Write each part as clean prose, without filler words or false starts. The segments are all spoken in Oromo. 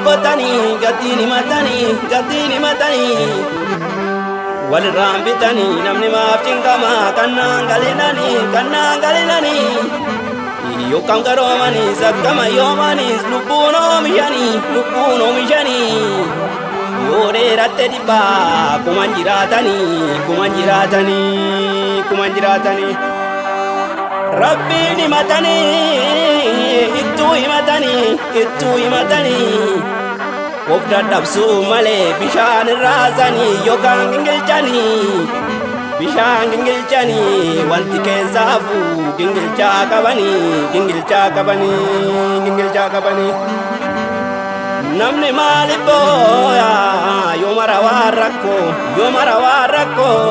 botani gatini matani walirraan bitanii namni maaf cinkama kannaan galinani yookaan garoomanii sakkama yoomaniis lubbuun oomishanii yoo dheeratte dhibbaa kuman jiraatanii rabbiin himatanii ittuu himatanii of dadhabsuu malee bishaan raasanii yookaan gingilchanii wanti keessaafu gingilchaa qabanii namni maaliif booya yoo mara waan rakkoo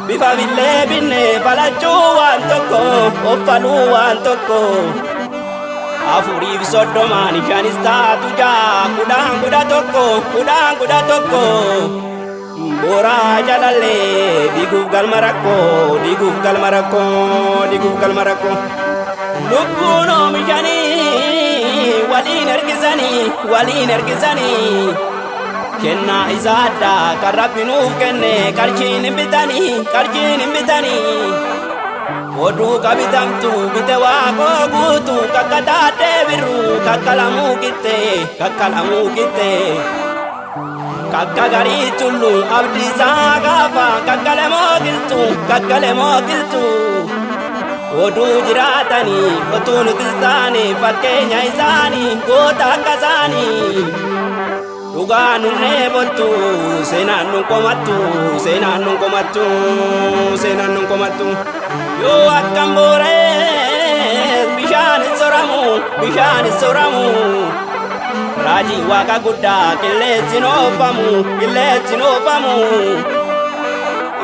bifa billee binne falachuu waan tokko offaluu waan tokko afuriif soddomaan ishaanis taatu jaa kudhaan tokko boraa jalallee diguuf galma rakkoo lubbuun oomishanii waliin ergisanii kennaa isaa addaa kan rabbi nuuf kenne qarshiin hin bitanii oduu qabitamtu bite waaqoo guutu kakkataadhee birru kakkalamuu kitte kakka garii tullu abdiisaa gaafa kakkale mookiltu oduu jiraatanii otuu nutis taane fakkeenya isaanii goota akka isaanii dhugaa nurree bottu seenaan nun qomattu yoo akkam boorees bishaan hin soramu raajii waaqa guddaa qilleensinn oofamu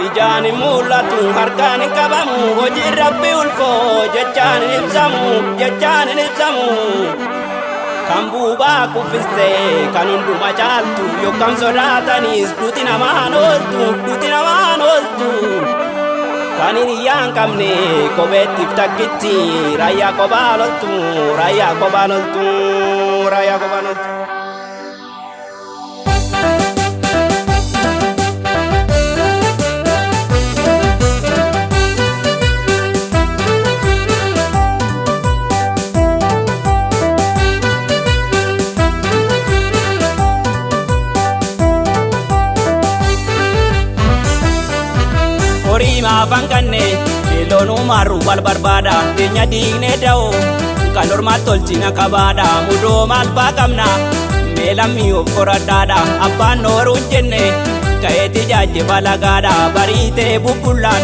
ijaan hin mul'atu harkaan hin qabamu hojiin rabbi ulfoo jechaan hin ibsamu kan buubaa kuffistee kan hunduma caaltu yookaan sodaataniis duuti namaan ooltu kan hiriyyaan qabne kopheettiif takkitti raayyaa kophaa loltu maafan kanne loonuu marru wal barbaada keenya diinee da'oo kan hormaat tolchina qabaadha mudoo maal baa qabna meelammii of qoradhaadha abbaan nooruun jenne ka'eeti jaajjeba lagaadha bariitee bubbullaan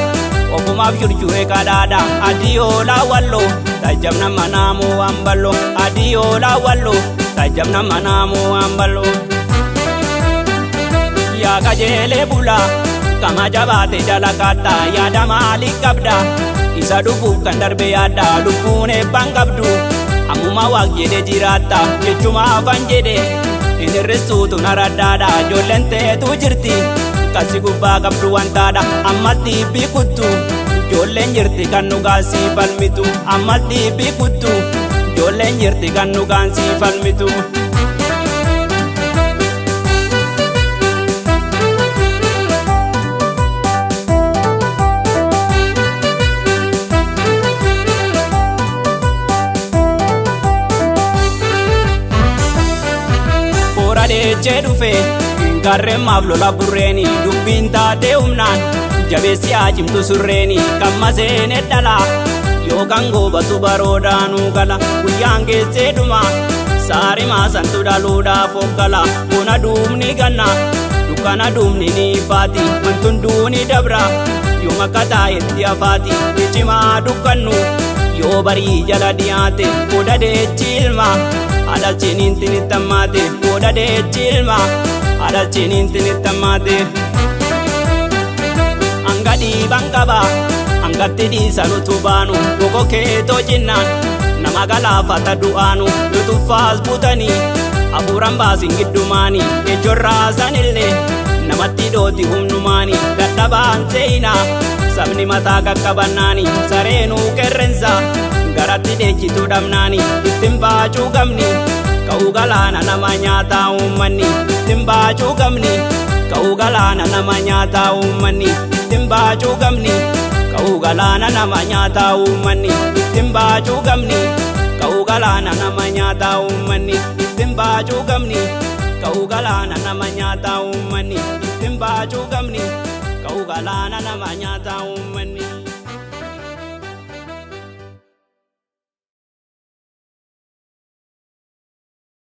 ofumaaf jurjure kadhaadha adiyoolaa walloo tajjabna manaamoo hamballoo adiyoolaa walloo tajjabna manaamoo hamballoo yaa qajeelee bulaa kama jabaate jalakatta yaada maaliif qabda isa dhufuuf kan darbe yaadda lubbuun eebbaan qabdu ammuma waaq jedhe jiraatta jechuma afan jedhe hin hir'isuutu naraddaadha ijoolleen teetu jirti kasi gubbaa qabdu wantaadha ammatti biquttu ijoolleen jirti kan nugaasii falmitu ammatti biquttu ijoolleen jirti kan nugaasii falmitu. Deechee dhufe garreen maaf lola burreeni dubbiin taatee humnaan jabeessi haajimtu surreeni kan maseene dhala yookaan goobatu baroodaanuu gala guyyaan geessee dhuma saari maasantu dhaluudhaaf hoggala buna duubni ganna dukkana duubni ni ifaati wantunduuni dabra yoo makka taa'etti hafaati ijjimaa dukkannu yoo barii jala dhiyaate oda deechi ilma adalchiniin tinittammaate oda deechi ilma adalchiniin tinittammaate hanga dhiiban qaba hangatti dhiisanutu baanu gogo keetoo jinnaan nama galaafata du'aanu nutuffaas butanii hafuuran baasin giddumaanii ejjorraasanillee namatti dhooti humnumaanii dadhabaan seeyinaa sabni mataa qaqqabannaanii sareenuu qerrensa garatti deechituu dhabnaanii ittiin baacuu qabni ka'uu galaana nama nyaataa uummanni ittiin baachuu qabni ka'uu galaana nama nyaataa uummanni ittiin baachuu qabni ka'uu galaana nama nyaataa uummanni ittiin baachuu qabni ka'uu galaana nama nyaataa uummanni ittiin baachuu qabni ka'uu galaana nama nyaataa uummanni ittiin baachuu qabni ka'uu galaana nama nyaataa uummanni